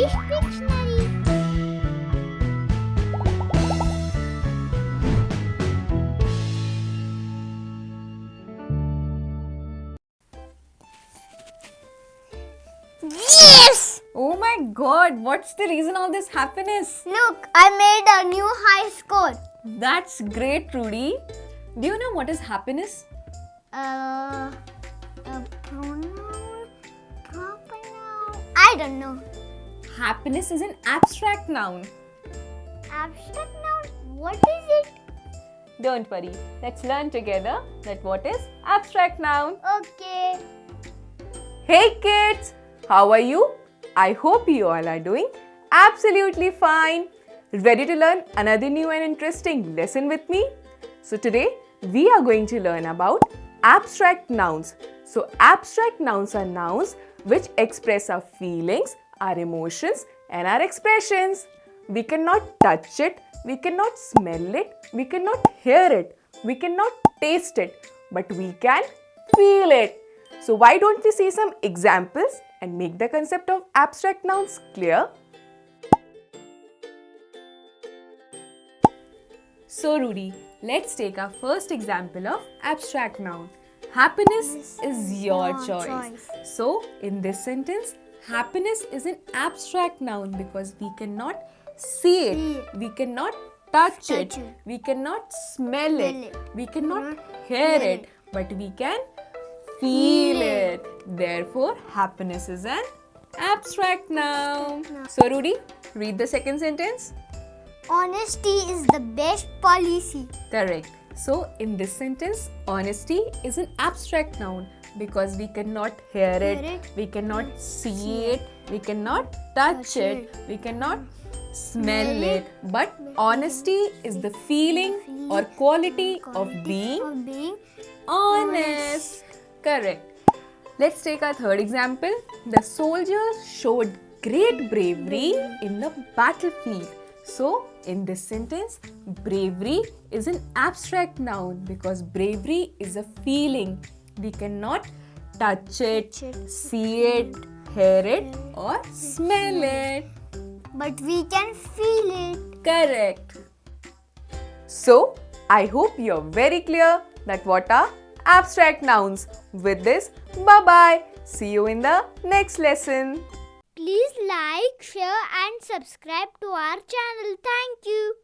English Pictionary. Yes! Oh my god, what's the reason of this happiness? Look, I made a new high score. That's great, Rudy. Do you know what is happiness? A pronoun, proper noun. I don't know. Happiness is an abstract noun. Abstract noun? What is it? Don't worry, let's learn together that what is abstract noun. Okay. Hey kids, how are you? I hope you all are doing absolutely fine. Ready to learn another new and interesting lesson with me? So today we are going to learn about abstract nouns. So abstract nouns are nouns which express our feelings, our emotions and our expressions. We cannot touch it, we cannot smell it, we cannot hear it, we cannot taste it, but we can feel it. So why don't we see some examples and make the concept of abstract nouns clear? So Rudy, let's take our first example of abstract noun. Happiness is your choice. So in this sentence, happiness is an abstract noun because we cannot see it, we cannot touch it, we cannot smell it, we cannot hear it, but we can feel it. Therefore, happiness is an abstract noun. So Rudy, read the second sentence. Honesty is the best policy. Correct. So in this sentence, honesty is an abstract noun because we cannot hear it, we cannot see it, we cannot touch it, we cannot smell it. But honesty is the feeling or quality of being honest. Correct. Let's take our third example. The soldiers showed great bravery in the battlefield. So, in this sentence, bravery is an abstract noun because bravery is a feeling. We cannot touch it, see it, hear it or smell it. But we can feel it. Correct. So, I hope you're very clear that what are abstract nouns. With this, bye-bye. See you in the next lesson. Please like, share and subscribe to our channel. Thank you.